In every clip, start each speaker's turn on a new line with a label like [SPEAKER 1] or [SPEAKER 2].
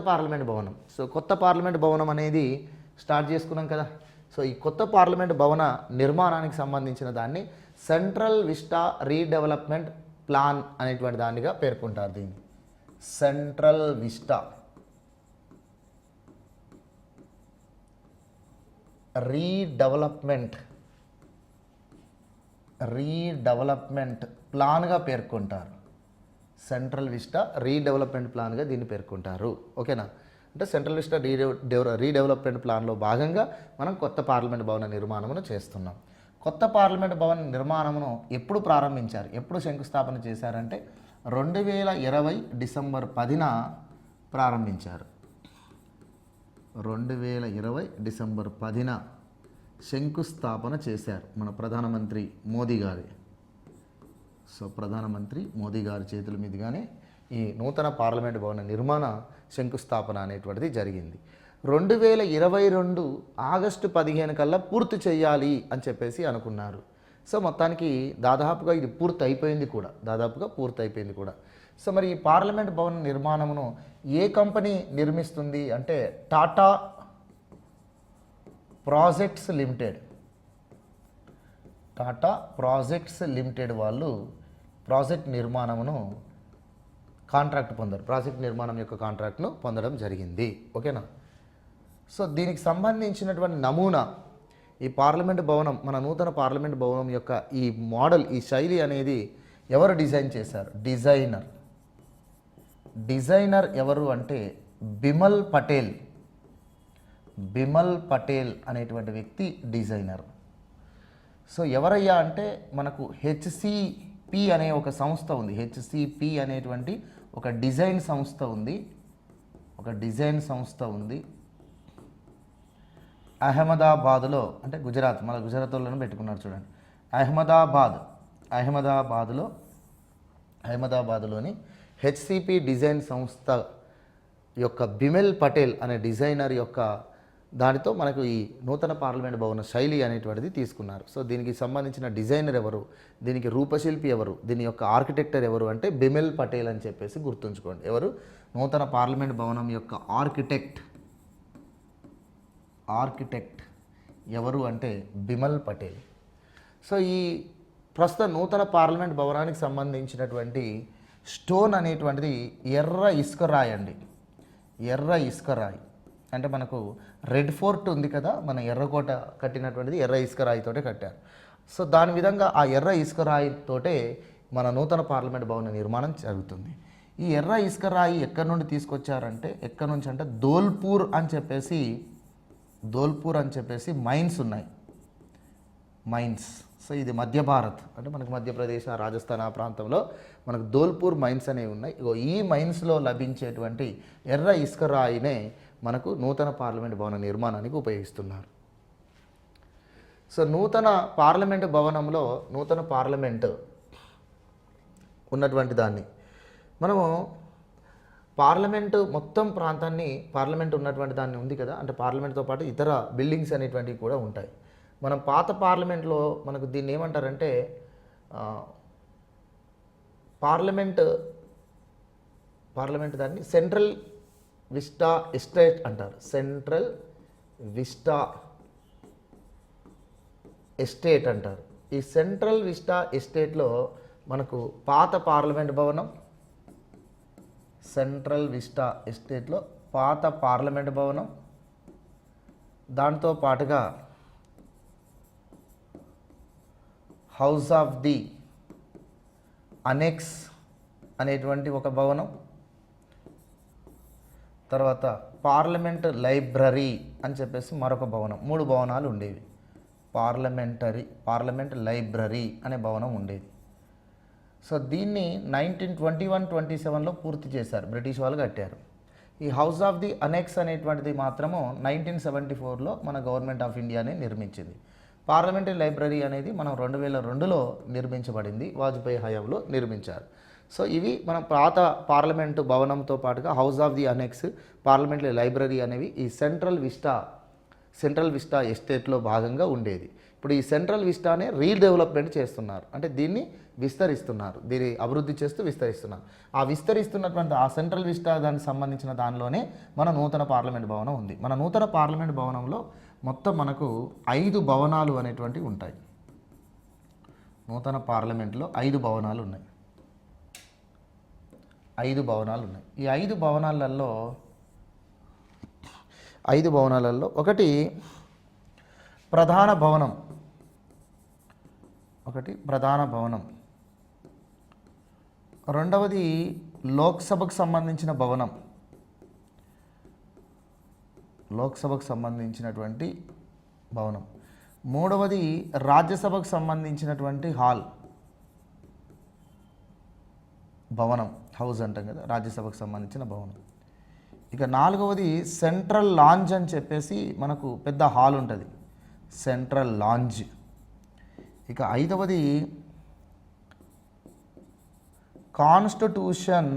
[SPEAKER 1] Parliament భవనం. So కొత్త parliament భవనం అనేది స్టార్ట్ చేసుకున్నాం కదా. సో ఈ కొత్త పార్లమెంట్ భవన నిర్మాణానికి సంబంధించిన దాన్ని సెంట్రల్ విస్టా రీడెవలప్మెంట్ ప్లాన్ అనేటువంటి దానిగా పేర్కొంటారు. దీన్ని సెంట్రల్ విస్టా రీడెవలప్మెంట్ ప్లాన్గా పేర్కొంటారు. సెంట్రల్ విస్టా రీడెవలప్మెంట్ ప్లాన్గా దీన్ని పేర్కొంటారు. ఓకేనా? అంటే సెంట్రల్ విస్టా రీడెవలప్మెంట్ ప్లాన్లో భాగంగా మనం కొత్త పార్లమెంట్ భవన నిర్మాణమును చేస్తున్నాం. కొత్త పార్లమెంట్ భవన నిర్మాణమును ఎప్పుడు ప్రారంభించారు, ఎప్పుడు శంకుస్థాపన చేశారంటే 2020 డిసెంబర్ 10న ప్రారంభించారు. 2020 డిసెంబర్ 10న శంకుస్థాపన చేశారు మన ప్రధానమంత్రి మోదీ గారి. సో ప్రధానమంత్రి మోదీ గారి చేతుల మీదుగానే ఈ నూతన పార్లమెంట్ భవన నిర్మాణ శంకుస్థాపన అనేటువంటిది జరిగింది. 2022 ఆగస్టు 15 కల్లా పూర్తి చేయాలి అని చెప్పేసి అనుకున్నారు. సో మొత్తానికి దాదాపుగా ఇది పూర్తి అయిపోయింది కూడా. సో మరి ఈ పార్లమెంట్ భవన నిర్మాణమును ఏ కంపెనీ నిర్మిస్తుంది అంటే టాటా ప్రాజెక్ట్స్ లిమిటెడ్ వాళ్ళు ప్రాజెక్ట్ నిర్మాణమును ప్రాజెక్ట్ నిర్మాణం యొక్క కాంట్రాక్ట్ను పొందడం జరిగింది. ఓకేనా? సో దీనికి సంబంధించినటువంటి నమూనా ఈ పార్లమెంట్ భవనం, మన నూతన పార్లమెంట్ భవనం యొక్క ఈ మోడల్, ఈ శైలి అనేది ఎవరు డిజైన్ చేశారు? డిజైనర్ ఎవరు అంటే బిమల్ పటేల్ అనేటువంటి వ్యక్తి డిజైనర్. సో ఎవరయ్యా అంటే మనకు హెచ్సిపి అనే ఒక సంస్థ ఉంది. హెచ్సిపి అనేటువంటి ఒక డిజైన్ సంస్థ ఉంది. అహ్మదాబాద్లో, అంటే గుజరాత్, మన గుజరాత్లోనే పెట్టుకున్నారు చూడండి. అహ్మదాబాద్లోని హెచ్సిపి డిజైన్ సంస్థ యొక్క బిమల్ పటేల్ అనే డిజైనర్ యొక్క దానితో మనకు ఈ నూతన పార్లమెంట్ భవన శైలి అనేటువంటిది తీసుకున్నారు. సో దీనికి సంబంధించిన డిజైనర్ ఎవరు, దీనికి రూపశిల్పి ఎవరు, దీని యొక్క ఆర్కిటెక్టర్ ఎవరు అంటే బిమల్ పటేల్ అని చెప్పేసి గుర్తుంచుకోండి. ఎవరు? నూతన పార్లమెంట్ భవనం యొక్క ఆర్కిటెక్ట్ ఎవరు అంటే బిమల్ పటేల్. సో ఈ ప్రస్తుత నూతన పార్లమెంట్ భవనానికి సంబంధించినటువంటి స్టోన్ అనేటువంటిది ఎర్ర ఇసుక రాయి అంటే మనకు రెడ్ ఫోర్ట్ ఉంది కదా, మన ఎర్రకోట కట్టినటువంటిది ఎర్ర ఇసుక రాయితోటే కట్టారు. సో దాని విధంగా ఆ ఎర్ర ఇసుక రాయితోటే మన నూతన పార్లమెంట్ భవన నిర్మాణం జరుగుతుంది. ఈ ఎర్ర ఇసుక రాయి ఎక్కడి నుండి తీసుకొచ్చారంటే, ఎక్కడి నుంచి అంటే ధోల్పూర్ అని చెప్పేసి మైన్స్ ఉన్నాయి. సో ఇది మధ్య భారత్ అంటే మనకు మధ్యప్రదేశ్, రాజస్థాన్ ఆ ప్రాంతంలో మనకు ధోల్పూర్ మైన్స్ అనేవి ఉన్నాయి. ఈ మైన్స్లో లభించేటువంటి ఎర్ర ఇసుక రాయినే మనకు నూతన పార్లమెంట్ భవన నిర్మాణానికి ఉపయోగిస్తున్నారు. సో నూతన పార్లమెంట్ భవనంలో నూతన పార్లమెంట్ ఉన్నటువంటి దాన్ని మనము పార్లమెంటు మొత్తం ప్రాంతాన్ని, పార్లమెంట్ ఉన్నటువంటి దాన్ని ఉంది కదా, అంటే పార్లమెంట్తో పాటు ఇతర బిల్డింగ్స్ అనేటువంటివి కూడా ఉంటాయి. మనం పాత పార్లమెంట్లో మనకు దీన్ని ఏమంటారంటే పార్లమెంట్ దాన్ని సెంట్రల్ విస్టా ఎస్టేట్ అంటారు. ఈ సెంట్రల్ విస్టా ఎస్టేట్లో మనకు పాత పార్లమెంట్ భవనం, దాంతో పాటుగా హౌస్ ఆఫ్ ది అనెక్స్ అనేటువంటి ఒక భవనం, తర్వాత పార్లమెంట్ లైబ్రరీ అని చెప్పేసి మరొక భవనం, 3 భవనాలు ఉండేవి. పార్లమెంట్ లైబ్రరీ అనే భవనం ఉండేది. సో దీన్ని 1921-27లో పూర్తి చేశారు, బ్రిటిష్ వాళ్ళు కట్టారు. ఈ హౌస్ ఆఫ్ ది అనెక్స్ అనేటువంటిది మాత్రము 1974లో మన గవర్నమెంట్ ఆఫ్ ఇండియానే నిర్మించింది. పార్లమెంటరీ లైబ్రరీ అనేది మనం 2002లో నిర్మించబడింది, వాజ్పేయి హయాంలో నిర్మించారు. సో ఇవి మన పాత పార్లమెంటు భవనంతో పాటుగా house of the annexe, parliamentary library అనేవి ఈ సెంట్రల్ విస్టా సెంట్రల్ విస్టా ఎస్టేట్లో భాగంగా ఉండేది. ఇప్పుడు ఈ సెంట్రల్ విస్టానే రీడెవలప్మెంట్ చేస్తున్నారు, అంటే దీన్ని విస్తరిస్తున్నారు, దీన్ని అభివృద్ధి చేస్తూ విస్తరిస్తున్నారు. ఆ విస్తరిస్తున్నటువంటి ఆ సెంట్రల్ విస్టా దానికి సంబంధించిన దానిలోనే మన నూతన పార్లమెంట్ భవనం ఉంది. మన నూతన పార్లమెంట్ భవనంలో మొత్తం మనకు 5 భవనాలు అనేటువంటివి ఉంటాయి. నూతన పార్లమెంట్లో 5 భవనాలు ఉన్నాయి. 5 భవనాలు ఉన్నాయి. ఈ 5 భవనాలలో ఒకటి ప్రధాన భవనం, రెండవది లోక్సభకు సంబంధించిన భవనం, లోక్సభకు సంబంధించినటువంటి భవనం, మూడవది రాజ్యసభకు సంబంధించినటువంటి భవనం, హౌస్ అంటాం కదా, రాజ్యసభకు సంబంధించిన భవనం. ఇక నాలుగవది సెంట్రల్ లాంజ్ అని చెప్పేసి మనకు పెద్ద హాల్ ఉంటుంది, సెంట్రల్ లాంజ్. ఇక ఐదవది కాన్స్టిట్యూషన్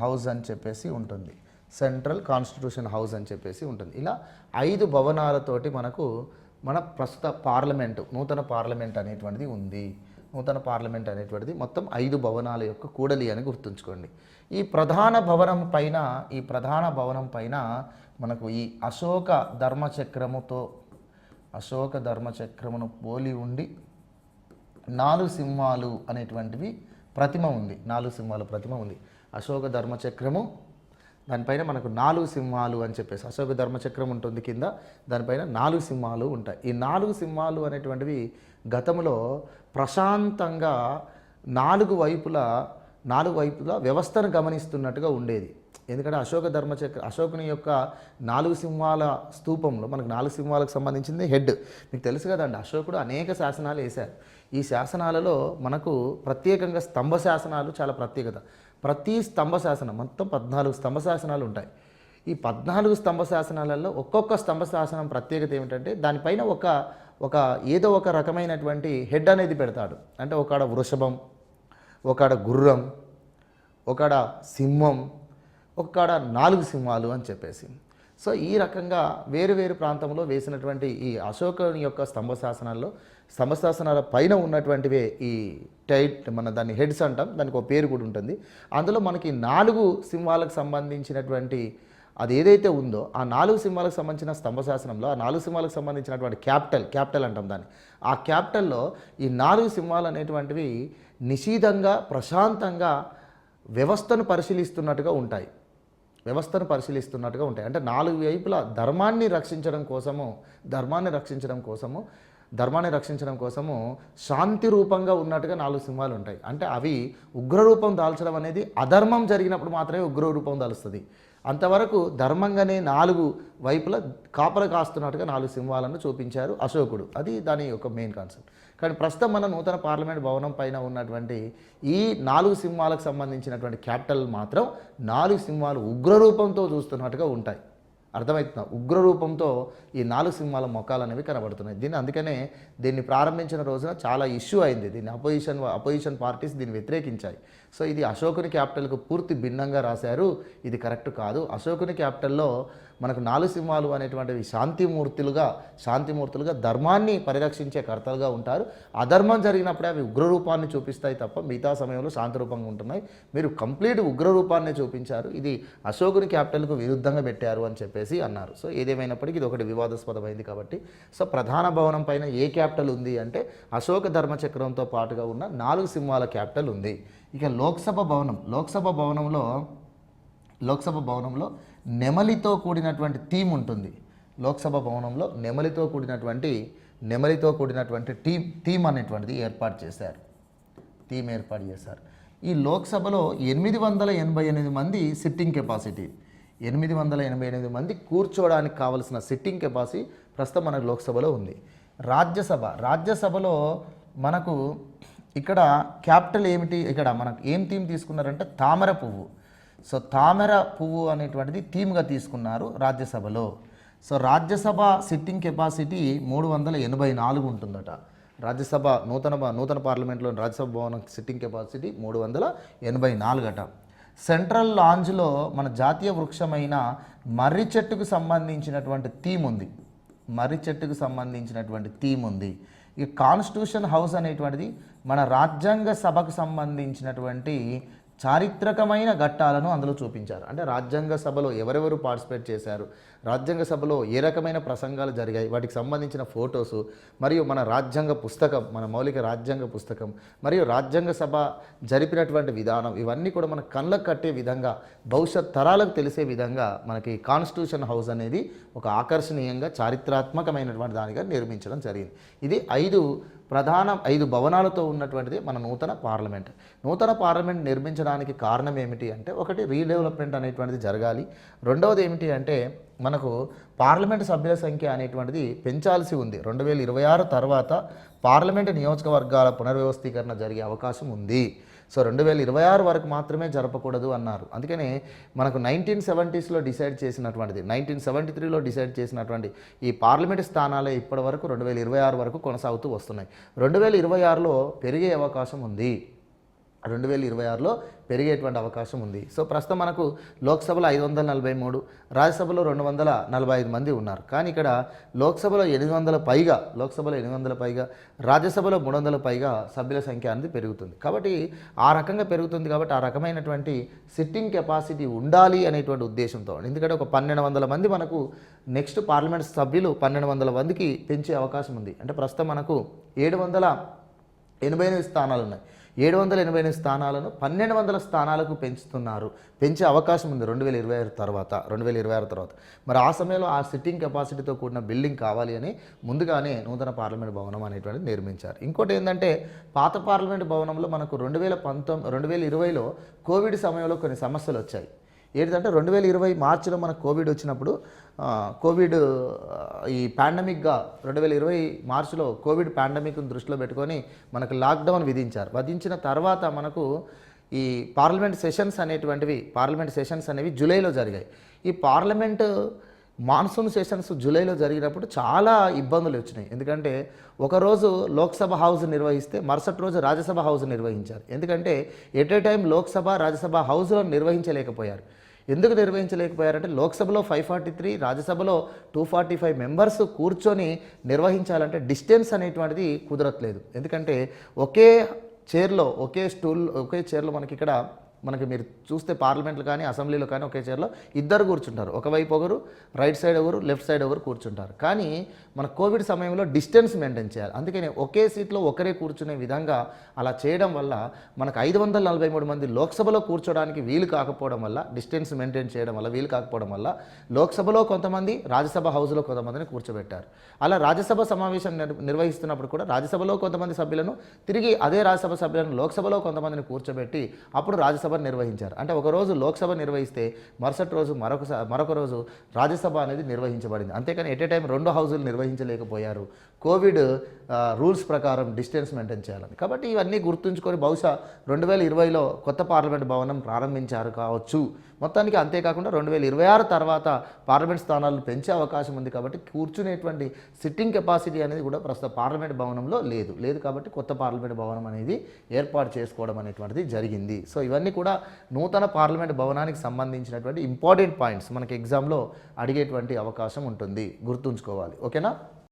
[SPEAKER 1] హౌస్ అని చెప్పేసి ఉంటుంది, సెంట్రల్ కాన్స్టిట్యూషన్ హౌస్ అని చెప్పేసి ఉంటుంది. ఇలా 5 భవనాలతోటి మనకు మన ప్రస్తుత పార్లమెంటు, నూతన పార్లమెంట్ అనేటువంటిది ఉంది. నూతన పార్లమెంట్ అనేటువంటిది మొత్తం 5 భవనాల యొక్క కూడలి అని గుర్తుంచుకోండి. ఈ ప్రధాన భవనం పైన మనకు ఈ అశోక ధర్మచక్రమును పోలి ఉండి 4 సింహాలు అనేటువంటివి ప్రతిమ ఉంది. 4 సింహాల ప్రతిమ ఉంది. అశోక ధర్మచక్రము దానిపైన మనకు 4 సింహాలు అని చెప్పేసి, అశోక ధర్మచక్రం ఉంటుంది కింద, దానిపైన 4 సింహాలు ఉంటాయి. ఈ 4 సింహాలు అనేటువంటివి గతంలో ప్రశాంతంగా 4 వైపులా వ్యవస్థను గమనిస్తున్నట్టుగా ఉండేది. ఎందుకంటే అశోకుని యొక్క 4 సింహాల స్తూపంలో మనకు 4 సింహాలకు సంబంధించింది హెడ్. మీకు తెలుసు కదండి, అశోకుడు అనేక శాసనాలు వేశారు. ఈ శాసనాలలో మనకు ప్రత్యేకంగా స్తంభ శాసనాలు చాలా ప్రత్యేకత. ప్రతి స్తంభ శాసనం మొత్తం 14 స్తంభ శాసనాలు ఉంటాయి. ఈ 14 స్తంభ శాసనాలలో ఒక్కొక్క స్తంభ శాసనం ప్రత్యేకత ఏమిటంటే దానిపైన ఏదో ఒక రకమైనటువంటి హెడ్ అనేది పెడతాడు. అంటే ఒకడ వృషభం, ఒకడ గుర్రం, ఒకడ సింహం, ఒకడ 4 సింహాలు అని చెప్పేసి. సో ఈ రకంగా వేరు ప్రాంతంలో వేసినటువంటి ఈ అశోకుని యొక్క స్తంభ శాసనాల పైన ఉన్నటువంటివే ఈ మన దాన్ని హెడ్స్ అంటాం, దానికి ఒక పేరు కూడా ఉంటుంది. అందులో మనకి 4 సింహాలకు సంబంధించినటువంటి అది ఏదైతే ఉందో ఆ 4 సింహాలకు సంబంధించిన స్తంభ శాసనంలో ఆ 4 సింహాలకు సంబంధించినటువంటి క్యాపిటల్ అంటాం దాన్ని. ఆ క్యాపిటల్లో ఈ 4 సింహాలు అనేటువంటివి నిశీతంగా ప్రశాంతంగా వ్యవస్థను పరిశీలిస్తున్నట్టుగా ఉంటాయి. అంటే 4 వైపులా ధర్మాన్ని రక్షించడం కోసము శాంతి రూపంగా ఉన్నట్టుగా 4 సింహాలు ఉంటాయి. అంటే అవి ఉగ్రరూపం దాల్చడం అనేది అధర్మం జరిగినప్పుడు మాత్రమే ఉగ్రరూపం దాలుస్తుంది. అంతవరకు ధర్మంగానే 4 వైపులా కాపలా కాస్తున్నట్టుగా 4 సింహాలను చూపించారు అశోకుడు. అది దాని యొక్క మెయిన్ కాన్సెప్ట్. కానీ ప్రస్తుతం మన నూతన పార్లమెంట్ భవనం పైన ఉన్నటువంటి ఈ 4 సింహాలకు సంబంధించినటువంటి క్యాపిటల్ మాత్రం 4 సింహాలు ఉగ్రరూపంతో చూస్తున్నట్టుగా ఉంటాయి. అర్థమవుతుందా? ఉగ్రరూపంతో ఈ 4 సింహాల మొఖాలు అనేవి కనబడుతున్నాయి. అందుకనే దీన్ని ప్రారంభించిన రోజున చాలా ఇష్యూ అయింది. దీన్ని అపోజిషన్ పార్టీస్ దీన్ని వ్యతిరేకించాయి. సో ఇది అశోకుని క్యాపిటల్కు పూర్తి భిన్నంగా రాశారు, ఇది కరెక్ట్ కాదు. అశోకుని క్యాపిటల్లో మనకు 4 సింహాలు అనేటువంటివి శాంతిమూర్తులుగా ధర్మాన్ని పరిరక్షించే కర్తలుగా ఉంటారు. అధర్మం జరిగినప్పుడే అవి ఉగ్రరూపాన్ని చూపిస్తాయి తప్ప మిగతా సమయంలో శాంతిరూపంగా ఉంటున్నాయి. మీరు కంప్లీట్ ఉగ్రరూపాన్ని చూపించారు, ఇది అశోకుని క్యాపిటల్కు విరుద్ధంగా పెట్టారు అని చెప్పేసి అన్నారు. సో ఏదేమైనప్పటికీ ఇది ఒకటి వివాదాస్పదమైంది కాబట్టి సో ప్రధాన భవనం పైన ఏ క్యాపిటల్ ఉంది అంటే అశోక ధర్మచక్రంతో పాటుగా ఉన్న 4 సింహాల క్యాపిటల్ ఉంది. ఇక లోక్సభ భవనంలో నెమలితో కూడినటువంటి థీమ్ ఉంటుంది. లోక్సభ భవనంలో నెమలితో కూడినటువంటి థీమ్ అనేటువంటిది ఏర్పాటు చేశారు. ఈ లోక్సభలో 888 మంది సిట్టింగ్ కెపాసిటీ, 888 మంది కూర్చోవడానికి కావలసిన సిట్టింగ్ కెపాసిటీ ప్రస్తుతం మనకు లోక్సభలో ఉంది. రాజ్యసభలో మనకు ఇక్కడ క్యాపిటల్ ఏమిటి, ఇక్కడ మనకు ఏం థీమ్ తీసుకున్నారంటే తామర పువ్వు. సో తామర పువ్వు అనేటువంటిది థీమ్గా తీసుకున్నారు రాజ్యసభలో. సో రాజ్యసభ సిట్టింగ్ కెపాసిటీ 384 ఉంటుందట. రాజ్యసభ నూతన పార్లమెంట్లో రాజ్యసభ భవనం సిట్టింగ్ కెపాసిటీ 384 అట. సెంట్రల్ లాంజ్లో మన జాతీయ వృక్షమైన మర్రి చెట్టుకు సంబంధించినటువంటి థీమ్ ఉంది. మర్రి చెట్టుకు సంబంధించినటువంటి థీమ్ ఉంది. ఈ కాన్స్టిట్యూషన్ హౌస్ అనేటువంటిది మన రాజ్యాంగ సభకు సంబంధించినటువంటి చారిత్రకమైన ఘట్టాలను అందులో చూపించారు. అంటే రాజ్యాంగ సభలో ఎవరెవరు పార్టిసిపేట్ చేశారు, రాజ్యాంగ సభలో ఏ రకమైన ప్రసంగాలు జరిగాయి, వాటికి సంబంధించిన ఫొటోసు, మరియు మన రాజ్యాంగ పుస్తకం, మన మౌలిక రాజ్యాంగ పుస్తకం, మరియు రాజ్యాంగ సభ జరిపినటువంటి విధానం, ఇవన్నీ కూడా మన కళ్ళకు కట్టే విధంగా, భవిష్యత్ తరాలకు తెలిసే విధంగా మనకి కాన్స్టిట్యూషన్ హౌస్ అనేది ఒక ఆకర్షణీయంగా చారిత్రాత్మకమైనటువంటి దానిగా నిర్మించడం జరిగింది. ఇది 5 భవనాలతో ఉన్నటువంటిది మన నూతన పార్లమెంట్. నూతన పార్లమెంట్ నిర్మించడానికి కారణం ఏమిటి అంటే, ఒకటి రీడెవలప్మెంట్ అనేటువంటిది జరగాలి. రెండవది ఏమిటి అంటే, మనకు పార్లమెంట్ సభ్యుల సంఖ్య అనేటువంటిది పెంచాల్సి ఉంది. 2026 తర్వాత పార్లమెంటు నియోజకవర్గాల పునర్వ్యవస్థీకరణ జరిగే అవకాశం ఉంది. సో 2026 వరకు మాత్రమే జరపకూడదు అన్నారు. అందుకనే మనకు 1970స్లో డిసైడ్ చేసినటువంటిది, 1973లో డిసైడ్ చేసినటువంటి ఈ పార్లమెంటు స్థానాలే ఇప్పటి వరకు 2026 వరకు కొనసాగుతూ వస్తున్నాయి. 2026లో పెరిగే అవకాశం ఉంది. 2026లో పెరిగేటువంటి అవకాశం ఉంది. సో ప్రస్తుతం మనకు లోక్సభలో 543, రాజ్యసభలో 245 మంది ఉన్నారు. కానీ ఇక్కడ లోక్సభలో 800 పైగా, రాజ్యసభలో 300 పైగా సభ్యుల సంఖ్య అనేది పెరుగుతుంది. కాబట్టి ఆ రకంగా పెరుగుతుంది కాబట్టి ఆ రకమైనటువంటి సిట్టింగ్ కెపాసిటీ ఉండాలి అనేటువంటి ఉద్దేశంతో, ఎందుకంటే ఒక 1200 మంది మనకు నెక్స్ట్ పార్లమెంట్ సభ్యులు 1200 మందికి పెంచే అవకాశం ఉంది. అంటే ప్రస్తుతం మనకు 788 స్థానాలు ఉన్నాయి. 788 స్థానాలను 1200 స్థానాలకు పెంచే అవకాశం ఉంది 2026 తర్వాత. మరి ఆ సమయంలో ఆ సిట్టింగ్ కెపాసిటీతో కూడిన బిల్డింగ్ కావాలి అని ముందుగానే నూతన పార్లమెంట్ భవనం అనేటువంటిది నిర్మించారు. ఇంకోటి ఏంటంటే, పాత పార్లమెంట్ భవనంలో మనకు 2020లో కోవిడ్ సమయంలో కొన్ని సమస్యలు వచ్చాయి. ఏంటంటే 2020 మార్చిలో మనకు కోవిడ్ వచ్చినప్పుడు ఈ పాండమిక్గా 2020 మార్చిలో కోవిడ్ పాండమిక్ను దృష్టిలో పెట్టుకొని మనకు లాక్డౌన్ విధించిన తర్వాత మనకు ఈ పార్లమెంట్ సెషన్స్ అనేవి జూలైలో జరిగాయి. ఈ పార్లమెంట్ మాన్సూన్ సెషన్స్ జూలైలో జరిగినప్పుడు చాలా ఇబ్బందులు వచ్చినాయి. ఎందుకంటే ఒకరోజు లోక్సభ హౌస్ నిర్వహిస్తే మరుసటి రోజు రాజ్యసభ హౌస్ నిర్వహించారు. ఎందుకంటే at a time Lok Sabha Rajya Sabha హౌస్లో నిర్వహించలేకపోయారు. ఎందుకు నిర్వహించలేకపోయారంటే, లోక్సభలో 543, రాజ్యసభలో 245 మెంబర్స్ కూర్చొని నిర్వహించాలంటే డిస్టెన్స్ అనేటువంటిది కుదరట్లేదు. ఎందుకంటే ఒకే చైర్లో మనకి మీరు చూస్తే పార్లమెంట్లో కానీ అసెంబ్లీలో కానీ ఒకే చైర్లో ఇద్దరు కూర్చుంటారు. ఒకవైపు ఒకరు, రైట్ సైడ్ ఒకరు, లెఫ్ట్ సైడ్ ఒకరు కూర్చుంటారు. కానీ మన కోవిడ్ సమయంలో డిస్టెన్స్ మెయింటైన్ చేయాలి. అందుకని ఒకే సీట్లో ఒకరే కూర్చునే విధంగా అలా చేయడం వల్ల మనకు 543 మంది లోక్సభలో కూర్చోడానికి వీలు కాకపోవడం వల్ల, డిస్టెన్స్ మెయింటైన్ చేయడం వల్ల వీలు కాకపోవడం వల్ల లోక్సభలో కొంతమంది, రాజ్యసభ హౌస్లో కొంతమందిని కూర్చోబెట్టారు. అలా రాజ్యసభ సమావేశం నిర్వహిస్తున్నప్పుడు కూడా రాజ్యసభలో కొంతమంది సభ్యులను, తిరిగి అదే రాజ్యసభ సభ్యులను లోక్సభలో కొంతమందిని కూర్చోబెట్టి అప్పుడు రాజ్యసభ నిర్వహించారు. అంటే ఒకరోజు లోక్సభ నిర్వహిస్తే మరుసటి రోజు మరొక రోజు రాజ్యసభ అనేది నిర్వహించబడింది. అంతేకాని ఎట్ ఏ టైం 2 హౌజులు నిర్వహించలేకపోయారు, కోవిడ్ రూల్స్ ప్రకారం డిస్టెన్స్ మెయింటైన్ చేయాలని. కాబట్టి ఇవన్నీ గుర్తుంచుకొని బహుశా 2020లో కొత్త పార్లమెంట్ భవనం ప్రారంభించారు కావచ్చు. మొత్తానికి అంతేకాకుండా 2026 తర్వాత పార్లమెంట్ స్థానాలను పెంచే అవకాశం ఉంది. కాబట్టి కూర్చునేటువంటి సిట్టింగ్ కెపాసిటీ అనేది కూడా ప్రస్తుత పార్లమెంట్ భవనంలో లేదు కాబట్టి కొత్త పార్లమెంట్ భవనం అనేది ఏర్పాటు చేసుకోవడం అనేటువంటిది జరిగింది. సో ఇవన్నీ కూడా నూతన పార్లమెంట్ భవనానికి సంబంధించినటువంటి ఇంపార్టెంట్ పాయింట్స్ మనకి ఎగ్జామ్లో అడిగేటువంటి అవకాశం ఉంటుంది, గుర్తుంచుకోవాలి. ఓకేనా?